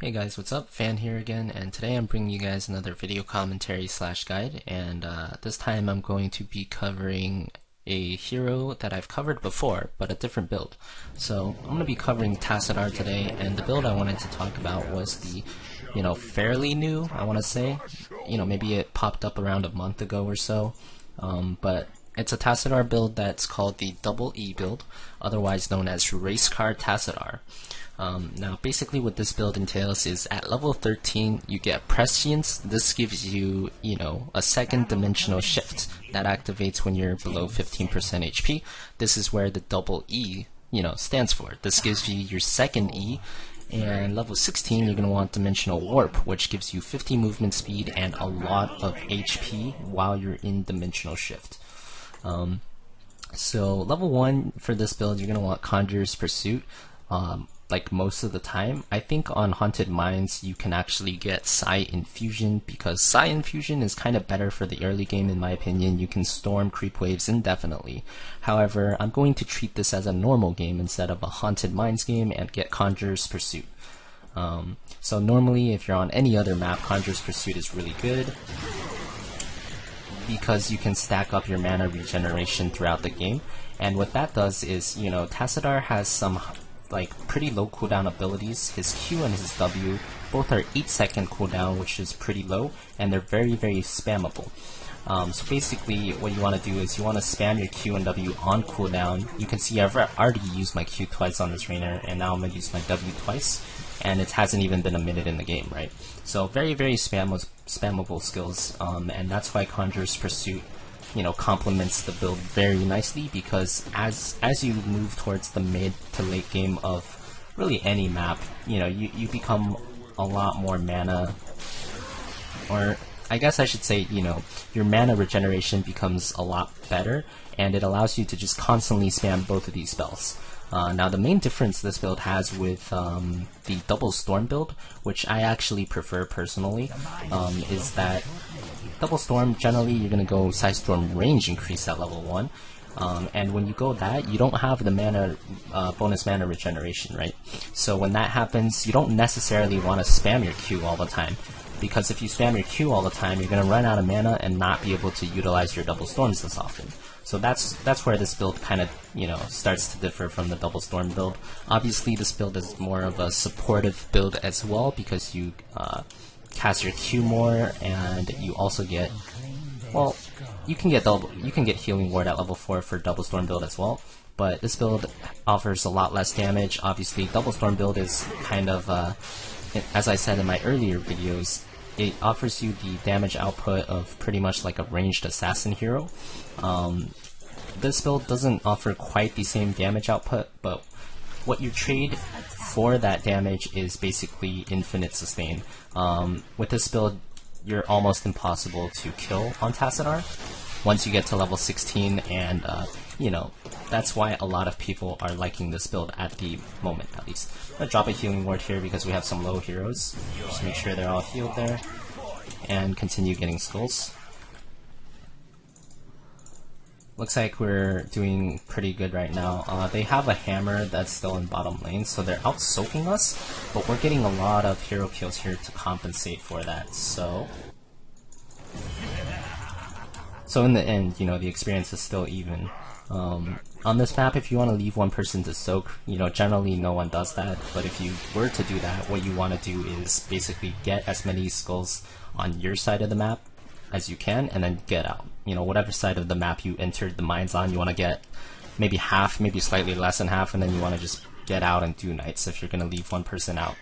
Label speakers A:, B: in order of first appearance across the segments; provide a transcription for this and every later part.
A: Hey guys, what's up? Fan here again, and today I'm bringing you guys another video commentary slash guide, and this time I'm going to be covering a hero that I've covered before, but a different build. So I'm going to be covering Tassadar today, and the build I wanted to talk about was the, fairly new, I want to say. Maybe it popped up around a month ago or so, but it's a Tassadar build that's called the Double E build, otherwise known as Racecar Tassadar. Now basically what this build entails is at level 13 you get Prescince. This gives you, a second dimensional shift that activates when you're below 15% HP. This is where the double E, stands for. This gives you your second E. And level 16 you're going to want Dimensional Warp, which gives you 50 movement speed and a lot of HP while you're in Dimensional Shift. So level 1 for this build you're going to want Conjurer's Pursuit. Like most of the time, I think on Haunted Mines you can actually get Psi Infusion, because Psi Infusion is kind of better for the early game in my opinion. You can storm creep waves indefinitely. However, I'm going to treat this as a normal game instead of a Haunted Mines game and get Conjurer's Pursuit. So normally if you're on any other map, Conjurer's Pursuit is really good because you can stack up your mana regeneration throughout the game. And what that does is, Tassadar has some pretty low cooldown abilities. His Q and his W both are 8-second cooldown, which is pretty low, and they're very, very spammable. So basically what you want to do is you want to spam your Q and W on cooldown. You can see I've already used my Q twice on this Rainer, and now I'm going to use my W twice, and it hasn't even been a minute in the game, right? So very, very spammable skills, and that's why Conjurer's Pursuit complements the build very nicely, because as you move towards the mid to late game of really any map, you become a lot more mana, or I guess I should say, your mana regeneration becomes a lot better, and it allows you to just constantly spam both of these spells. Now the main difference this build has with the Double Storm build, which I actually prefer personally, is that Double Storm, generally you're going to go Side Storm range increase at level 1, and when you go that, you don't have the mana bonus mana regeneration, right? So when that happens, you don't necessarily want to spam your Q all the time, because if you spam your Q all the time, you're going to run out of mana and not be able to utilize your Double Storms as often. So that's where this build kind of, starts to differ from the Double Storm build. Obviously this build is more of a supportive build as well, because you cast your Q more, and you also get, well, you can get Healing Ward at level 4 for Double Storm build as well, but this build offers a lot less damage. Obviously Double Storm build is kind of, as I said in my earlier videos, it offers you the damage output of pretty much like a ranged assassin hero. This build doesn't offer quite the same damage output, but what you trade for that damage is basically infinite sustain. With this build, you're almost impossible to kill on Tassadar once you get to level 16, and that's why a lot of people are liking this build at the moment, at least. I'm gonna drop a Healing Ward here because we have some low heroes. Just make sure they're all healed there, and continue getting skulls. Looks like we're doing pretty good right now. They have a hammer that's still in bottom lane, so they're out soaking us, but we're getting a lot of hero kills here to compensate for that. So in the end, the experience is still even. On this map, if you want to leave one person to soak, generally no one does that, but if you were to do that, what you want to do is basically get as many skulls on your side of the map as you can, and then get out. Whatever side of the map you entered the mines on, you want to get maybe half, maybe slightly less than half, and then you want to just get out and do knights if you're going to leave one person out.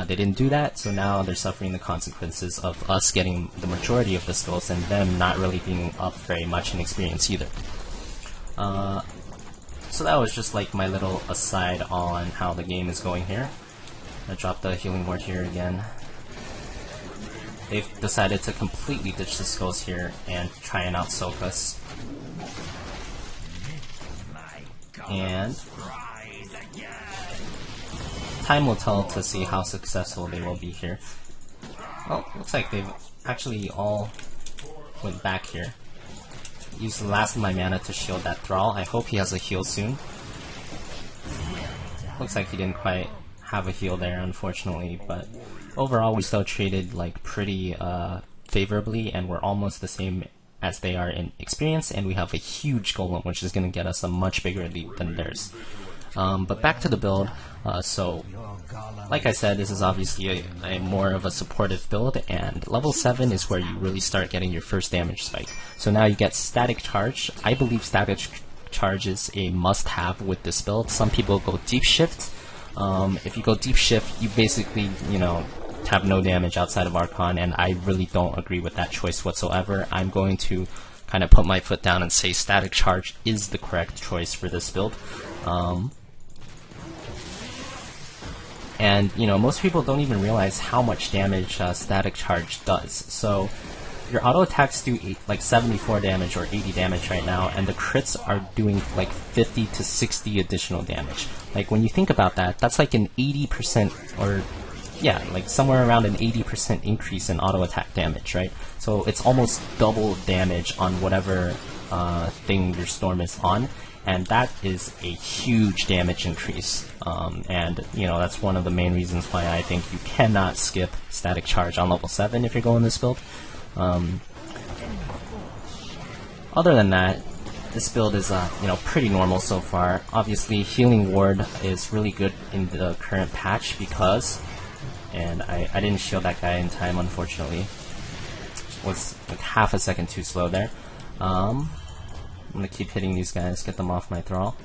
A: They didn't do that, so now they're suffering the consequences of us getting the majority of the skulls and them not really being up very much in experience either. So that was just like my little aside on how the game is going here. I dropped the Healing Ward here again. They've decided to completely ditch the skulls here and try and out-soak us. And time will tell to see how successful they will be here. Well, looks like they've actually all went back here. Used the last of my mana to shield that Thrall. I hope he has a heal soon. Looks like he didn't quite have a heal there, unfortunately, but overall we still traded like pretty favorably, and we're almost the same as they are in experience, and we have a huge golem, which is going to get us a much bigger lead than theirs. But back to the build. So, like I said, this is obviously a more of a supportive build, and level 7 is where you really start getting your first damage spike. So now you get static charge. I believe static charge is a must-have with this build. Some people go deep shift. If you go deep shift, you basically, you know, have no damage outside of Archon, and I really don't agree with that choice whatsoever. I'm going to kind of put my foot down and say static charge is the correct choice for this build. And, you know, most people don't even realize how much damage static charge does. So, your auto attacks do like 74 damage or 80 damage right now, and the crits are doing like 50 to 60 additional damage. Like, when you think about that, that's like an 80% or, yeah, like somewhere around an 80% increase in auto attack damage, right? So, it's almost double damage on whatever thing your storm is on. And that is a huge damage increase, and you know, that's one of the main reasons why I think you cannot skip static charge on level 7 if you're going this build. Other than that, this build is you know, pretty normal so far. Obviously, healing ward is really good in the current patch because, and I didn't shield that guy in time, unfortunately. Was like half a second too slow there. I'm gonna keep hitting these guys, get them off my thrall.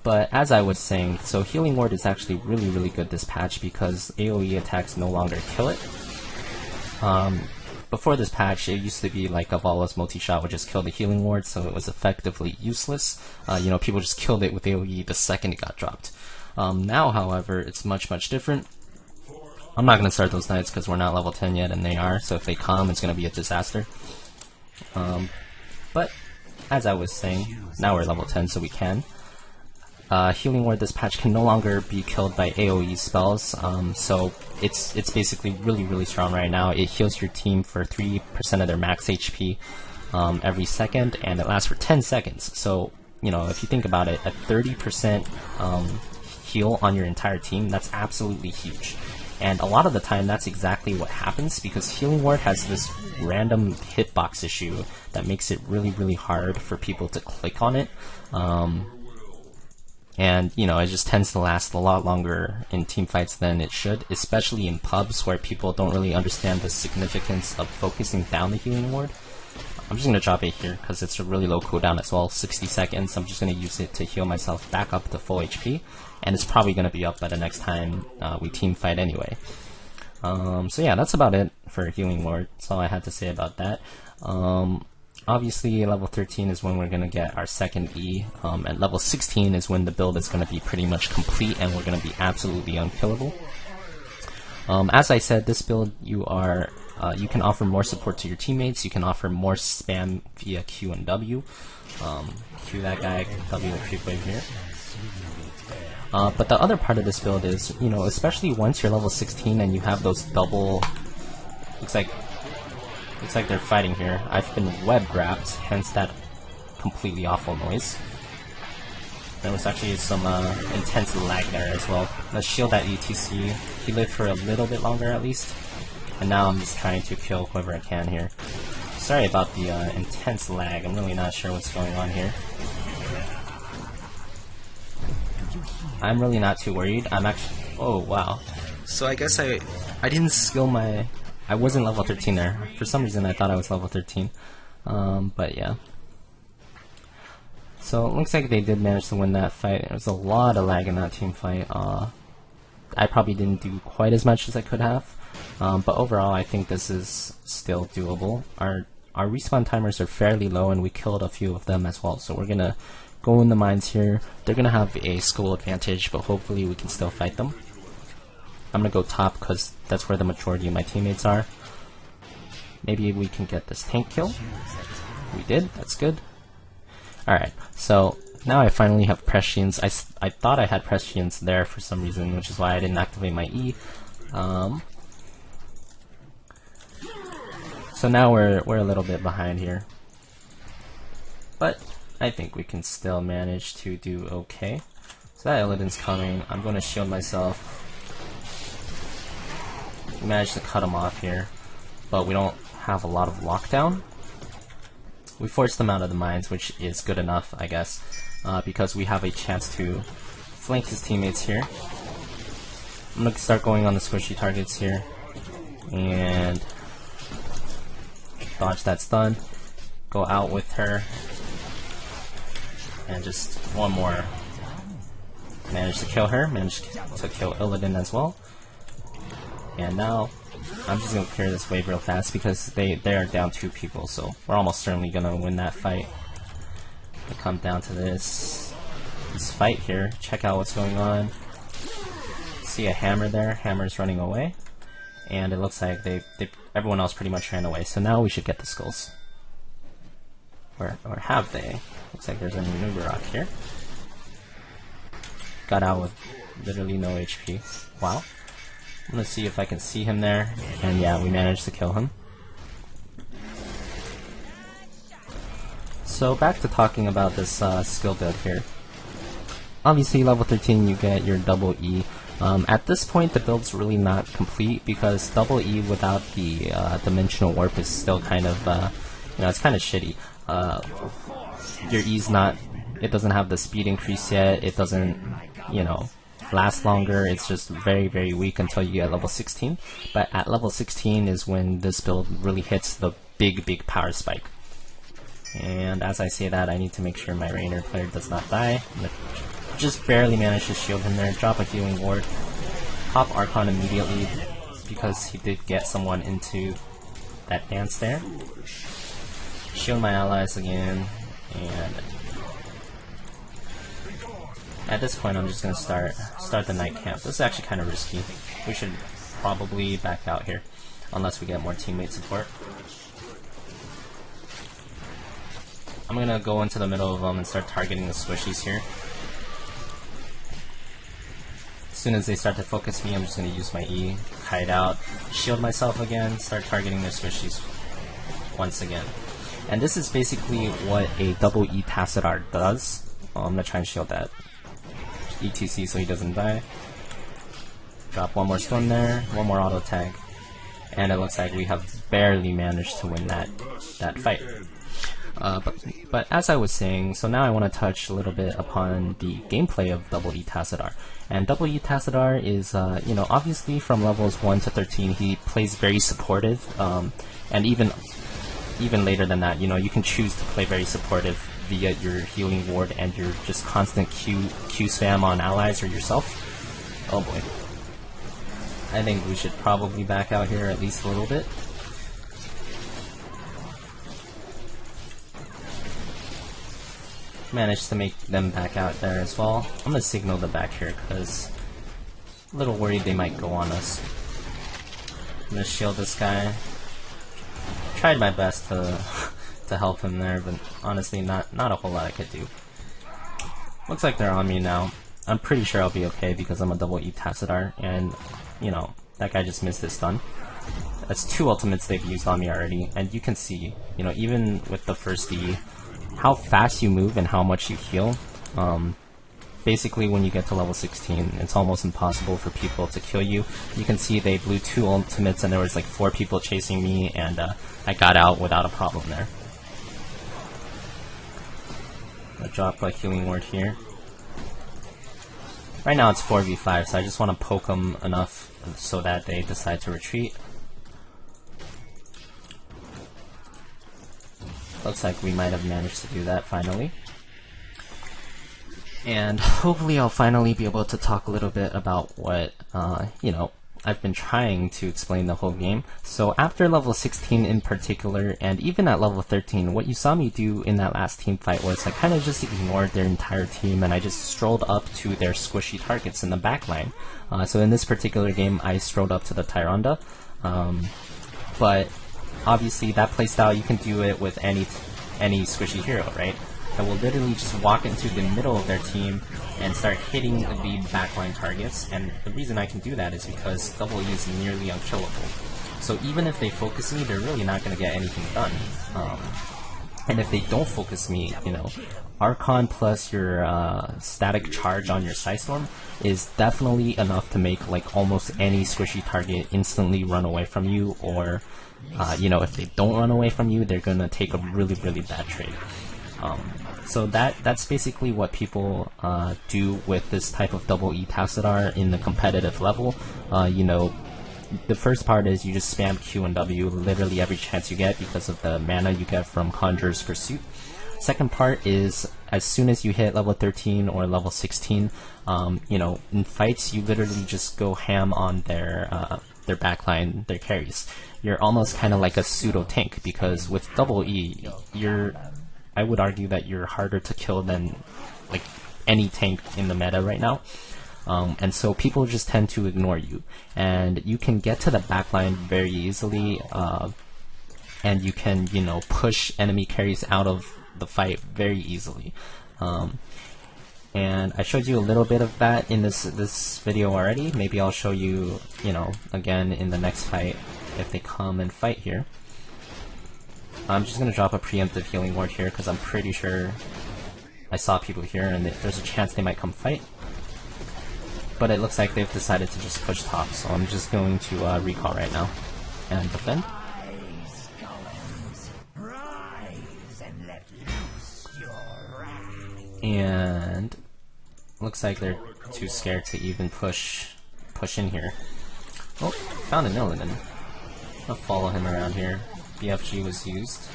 A: But as I was saying, so healing ward is actually really good this patch because AoE attacks no longer kill it. Before this patch, it used to be like Avala's multi-shot would just kill the healing ward, so it was effectively useless. You know, people just killed it with AoE the second it got dropped. Now, however, it's much different. I'm not gonna start those knights because we're not level 10 yet, and they are, so if they come, it's gonna be a disaster. But, as I was saying, now we're level 10, so we can. Healing ward this patch can no longer be killed by AoE spells, so it's basically really strong right now. It heals your team for 3% of their max HP every second, and it lasts for 10 seconds. So, you know, if you think about it, a 30% heal on your entire team, that's absolutely huge. And a lot of the time, that's exactly what happens, because Healing Ward has this random hitbox issue that makes it really hard for people to click on it. And, you know, it just tends to last a lot longer in teamfights than it should, especially in pubs where people don't really understand the significance of focusing down the Healing Ward. I'm just going to drop it here because it's a really low cooldown as well, 60 seconds. I'm just going to use it to heal myself back up to full HP, and it's probably going to be up by the next time we team fight anyway. So yeah, that's about it for Healing Ward. That's all I had to say about that. Obviously, level 13 is when we're going to get our second E, and level 16 is when the build is going to be pretty much complete and we're going to be absolutely unkillable. As I said, this build, you can offer more support to your teammates, you can offer more spam via Q and W. Q that guy, W the creep wave here. But the other part of this build is, you know, especially once you're level 16 and you have those double... Looks like they're fighting here. I've been web wrapped, hence that completely awful noise. There was actually some intense lag there as well. Let's shield that ETC. He lived for a little bit longer at least. And now I'm just trying to kill whoever I can here. Sorry about the intense lag. I'm really not sure what's going on here. I'm really not too worried. I'm actually... Oh, wow. So I guess I didn't skill my... I wasn't level 13 there. For some reason I thought I was level 13. But yeah. So it looks like they did manage to win that fight. There was a lot of lag in that team fight. I probably didn't do quite as much as I could have. But overall I think this is still doable. Our respawn timers are fairly low and we killed a few of them as well. So we're gonna go in the mines here. They're gonna have a skill advantage, but hopefully we can still fight them. I'm gonna go top because that's where the majority of my teammates are. Maybe we can get this tank kill. We did, that's good. Alright, so now I finally have Prescince. I thought I had Prescince there for some reason, which is why I didn't activate my E. So now we're a little bit behind here. But I think we can still manage to do okay. So that Illidan's coming. I'm going to shield myself. We managed to cut him off here, but we don't have a lot of lockdown. We forced them out of the mines, which is good enough, I guess, because we have a chance to flank his teammates here. I'm going to start going on the squishy targets here, and dodge that stun, go out with her, and just one more. Managed to kill her, managed to kill Illidan as well. And now, I'm just gonna clear this wave real fast because they are down 2 people, so we're almost certainly gonna win that fight. We come down to this fight here, check out what's going on. See a hammer there, hammer's running away. And it looks like everyone else pretty much ran away, so now we should get the skulls. Or have they? Looks like there's a new rock here. Got out with literally no HP. Wow. I'm gonna see if I can see him there, and yeah, we managed to kill him. So back to talking about this skill build here. Obviously, level 13 you get your double E. At this point, the build's really not complete because double E without the dimensional warp is still kind of, it's kind of shitty. Your E's not, it doesn't have the speed increase yet, it doesn't, last longer, it's just very, very weak until you get level 16. But at level 16 is when this build really hits the big power spike. And as I say that, I need to make sure my Rainer player does not die. Just barely managed to shield him there, drop a healing ward, pop Archon immediately because he did get someone into that dance there. Shield my allies again, and at this point I'm just gonna start the night camp. This is actually kind of risky. We should probably back out here, unless we get more teammate support. I'm gonna go into the middle of them and start targeting the squishies here. As soon as they start to focus me, I'm just gonna use my E, hide out, shield myself again, start targeting their squishies once again. And this is basically what a double E Tassadar does. I'm gonna try and shield that ETC so he doesn't die. Drop one more stun there, one more auto tag, and it looks like we have barely managed to win that fight. But as I was saying, so now I want to touch a little bit upon the gameplay of Double E Tassadar. And Double E Tassadar is, obviously from levels 1 to 13 he plays very supportive, and even later than that, you can choose to play very supportive via your healing ward and your just constant Q spam on allies or yourself. Oh boy. I think we should probably back out here at least a little bit. Managed to make them back out there as well. I'm gonna signal the back here because I'm a little worried they might go on us. I'm gonna shield this guy. Tried my best to help him there, but honestly not a whole lot I could do. Looks like they're on me now. I'm pretty sure I'll be okay because I'm a double E Tassadar, and that guy just missed his stun. That's 2 ultimates they've used on me already, and you can see, even with the first E, how fast you move and how much you heal. Basically when you get to level 16, it's almost impossible for people to kill you. You can see they blew 2 ultimates and there was like 4 people chasing me, and I got out without a problem there. I drop a healing ward here. Right now it's 4v5, so I just want to poke them enough so that they decide to retreat. Looks like we might have managed to do that finally. And hopefully I'll finally be able to talk a little bit about what, I've been trying to explain the whole game. So after level 16 in particular, and even at level 13, what you saw me do in that last team fight was I kind of just ignored their entire team and I just strolled up to their squishy targets in the backline. So in this particular game, I strolled up to the Tyrande, but obviously that playstyle, you can do it with any squishy hero, right? I will literally just walk into the middle of their team and start hitting the backline targets, and the reason I can do that is because double E is nearly unkillable. So even if they focus me, they're really not going to get anything done. And if they don't focus me, you know, Archon plus your static charge on your Psystorm is definitely enough to make like almost any squishy target instantly run away from you, or you know, if they don't run away from you, they're gonna take a really bad trade. So that's basically what people do with this type of double E Tassadar in the competitive level. You know, the first part is you just spam Q and W literally every chance you get because of the mana you get from Conjurer's Pursuit. Second part is as soon as you hit level 13 or level 16, you know, in fights you literally just go ham on their backline, their carries. You're almost kind of like a pseudo tank, because with double E, I would argue that you're harder to kill than like any tank in the meta right now. And so people just tend to ignore you, and you can get to the backline very easily, and you can, you know, push enemy carries out of the fight very easily. And I showed you a little bit of that in this video already. Maybe I'll show you, you know, again in the next fight if they come and fight here. I'm just gonna drop a preemptive healing ward here because I'm pretty sure I saw people here and there's a chance they might come fight. But it looks like they've decided to just push top, so I'm just going to recall right now and defend. And looks like they're too scared to even push in here. Oh, found an Illidan. I'll follow him around here. BFG was used.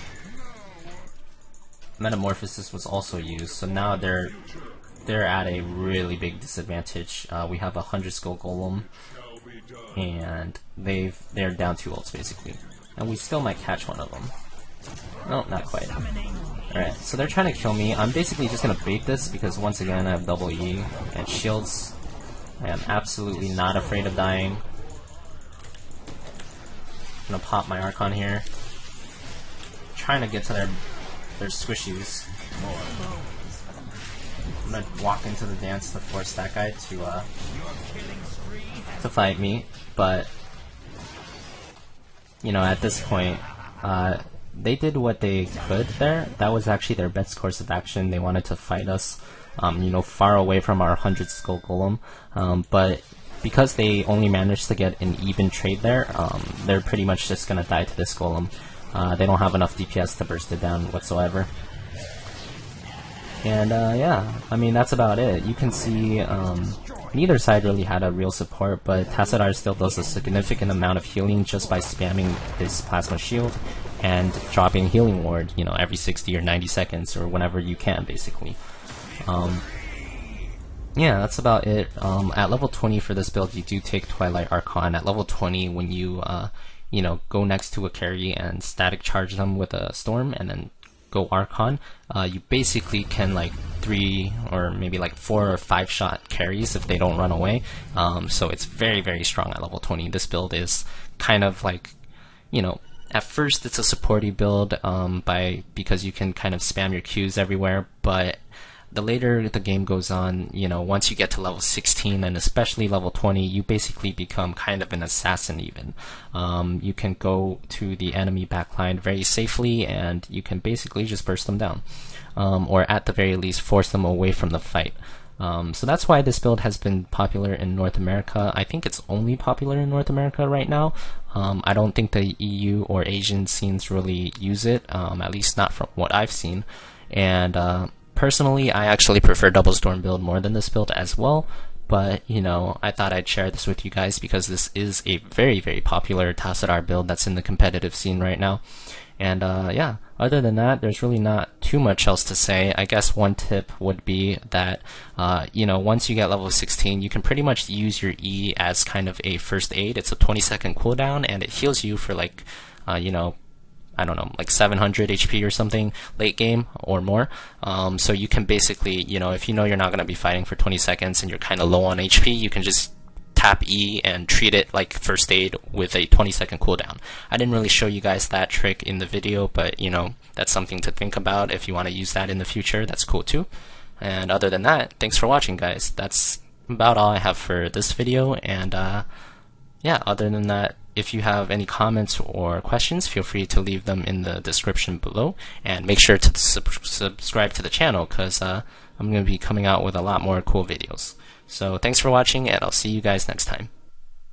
A: Metamorphosis was also used, so now they're at a really big disadvantage. We have 100 Skull Golem, and they're down 2 ults basically, and we still might catch one of them. No, not quite. Alright, so they're trying to kill me. I'm basically just gonna bait this because once again I have double E and shields. I am absolutely not afraid of dying. I'm gonna pop my Archon here. Trying to get to their squishies. I'm gonna walk into the dance to force that guy to fight me, but you know, at this point, they did what they could there. That was actually their best course of action. They wanted to fight us, you know, far away from our 100 Skull Golem, but because they only managed to get an even trade there, they're pretty much just gonna die to this Golem. They don't have enough DPS to burst it down whatsoever. And yeah, I mean, that's about it. You can see neither side really had a real support, but Tassadar still does a significant amount of healing just by spamming his Plasma Shield and dropping Healing Ward, you know, every 60 or 90 seconds or whenever you can, basically. Yeah, that's about it. At level 20 for this build, you do take Twilight Archon. At level 20, when you, you know, go next to a carry and static charge them with a Storm and then go Archon, you basically can like 3 or maybe like 4 or 5 shot carries if they don't run away. So it's very strong at level 20. This build is kind of like, you know, at first it's a supporty build because you can kind of spam your Qs everywhere, but the later the game goes on, you know, once you get to level 16 and especially level 20, you basically become kind of an assassin even. You can go to the enemy backline very safely and you can basically just burst them down. Or at the very least force them away from the fight. So that's why this build has been popular in North America. I think it's only popular in North America right now. I don't think the EU or Asian scenes really use it, at least not from what I've seen. And personally, I actually prefer Double Storm build more than this build as well, but you know, I thought I'd share this with you guys because this is a very popular Tassadar build that's in the competitive scene right now. And yeah, other than that, there's really not too much else to say. I guess one tip would be that you know, once you get level 16, you can pretty much use your E as kind of a first aid. It's a 20-second cooldown and it heals you for like you know, I don't know, like 700 HP or something late game or more. So you can basically, you know, if you know you're not going to be fighting for 20 seconds and you're kind of low on HP, you can just tap E and treat it like first aid with a 20-second cooldown. I didn't really show you guys that trick in the video, but you know, that's something to think about. If you want to use that in the future, that's cool too. And other than that, thanks for watching, guys. That's about all I have for this video, and yeah, other than that, if you have any comments or questions, feel free to leave them in the description below, and make sure to subscribe to the channel, because I'm going to be coming out with a lot more cool videos. So thanks for watching, and I'll see you guys next time.